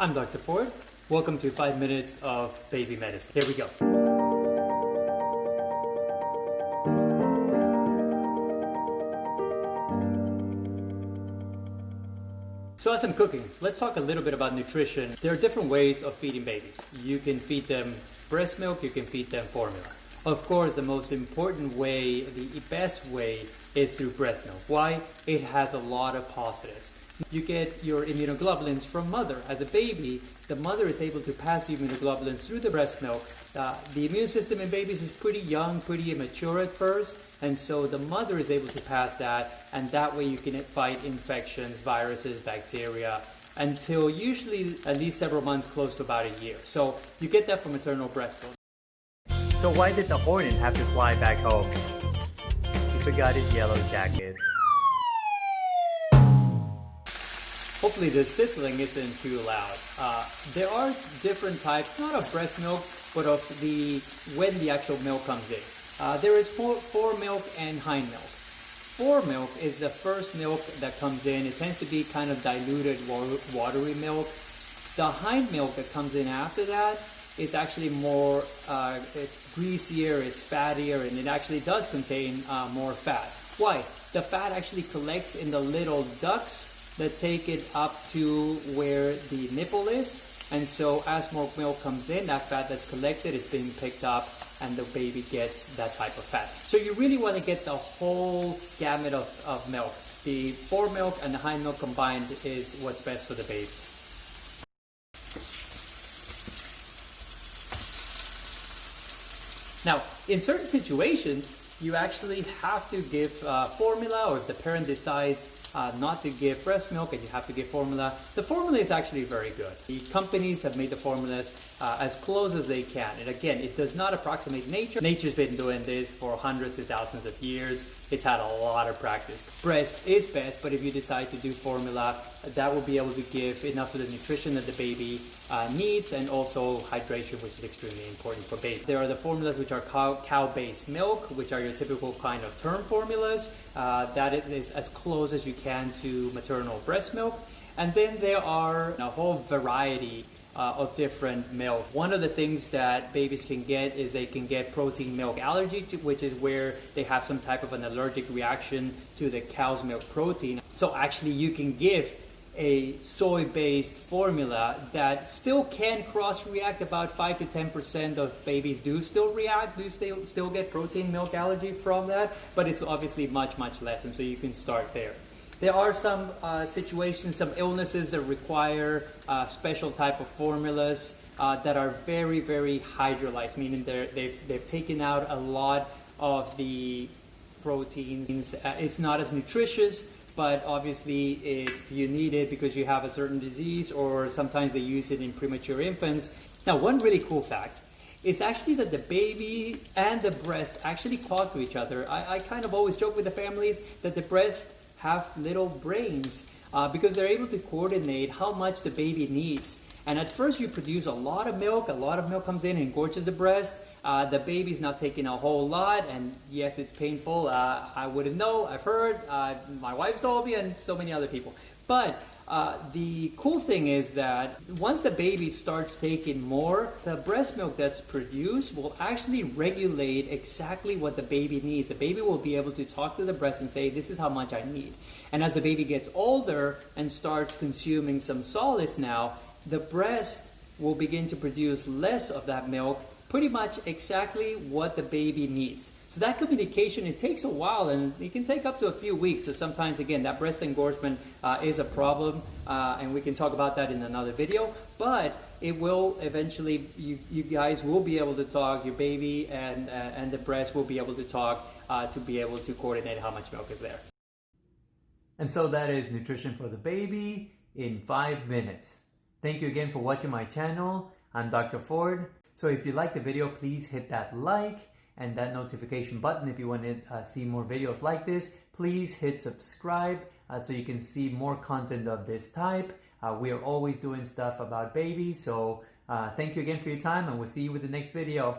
I'm Dr. Ford. Welcome to 5 minutes of baby medicine. Here we go. So as I'm cooking, let's talk a little bit about nutrition. There are different ways of feeding babies. You can feed them breast milk, you can feed them formula. Of course, the most important way, the best way, is through breast milk. Why? It has a lot of positives. You get your immunoglobulins from mother. As a baby, the mother is able to pass the immunoglobulins through the breast milk. The immune system in babies is pretty young, pretty immature at first, and so the mother is able to pass that, and that way you can fight infections, viruses, bacteria, until usually at least several months, close to about a year. So you get that from maternal breast milk. So why did the hornet have to fly back home? He forgot his yellow jacket. Hopefully the sizzling isn't too loud. There are different types, not of breast milk, but of when the actual milk comes in. There is fore milk and hind milk. Fore milk is the first milk that comes in. It tends to be kind of diluted, watery milk. The hind milk that comes in after that is actually more, it's greasier, it's fattier, and it actually does contain more fat. Why? The fat actually collects in the little ducts that take it up to where the nipple is, and so as more milk comes in, that fat that's collected is being picked up and the baby gets that type of fat. So you really want to get the whole gamut of milk. The fore milk and the hind milk combined is what's best for the baby. Now, in certain situations, you actually have to give formula, or if the parent decides not to give breast milk and you have to give formula. The formula is actually very good. The companies have made the formulas as close as they can. And again, it does not approximate nature. Nature's been doing this for hundreds of thousands of years. It's had a lot of practice. Breast is best, but if you decide to do formula, that will be able to give enough of the nutrition that the baby needs, and also hydration, which is extremely important for babies. There are the formulas which are cow-based milk, which are your typical kind of term formulas. That is as close as you can to maternal breast milk. And then there are a whole variety of different milk. One of the things that babies can get is they can get protein milk allergy, which is where they have some type of an allergic reaction to the cow's milk protein. So actually you can give a soy-based formula that still can cross-react. About 5 to 10% of babies do still react, still get protein milk allergy from that, but it's obviously much, much less, and so you can start there. There are some situations, some illnesses that require special type of formulas that are very, very hydrolyzed, meaning they've taken out a lot of the proteins. It's not as nutritious, but obviously if you need it because you have a certain disease, or sometimes they use it in premature infants. Now, one really cool fact is actually that the baby and the breast actually talk to each other. I kind of always joke with the families that the breast have little brains because they're able to coordinate how much the baby needs. And at first you produce a lot of milk comes in and gorges the breast. The baby's not taking a whole lot, and yes, it's painful. I wouldn't know, I've heard, my wife's told me, and so many other people. But the cool thing is that once the baby starts taking more, the breast milk that's produced will actually regulate exactly what the baby needs. The baby will be able to talk to the breast and say, this is how much I need. And as the baby gets older and starts consuming some solids now, the breast will begin to produce less of that milk, pretty much exactly what the baby needs. So that communication, it takes a while, and it can take up to a few weeks. So sometimes, again, that breast engorgement is a problem, and we can talk about that in another video. But it will eventually, you guys will be able to talk, your baby and the breast will be able to talk to be able to coordinate how much milk is there. And so that is nutrition for the baby in 5 minutes. Thank you again for watching my channel. I'm Dr. Ford. So if you like the video, please hit that like and that notification button. If you want to see more videos like this, please hit subscribe so you can see more content of this type. We are always doing stuff about babies. So thank you again for your time, and we'll see you with the next video.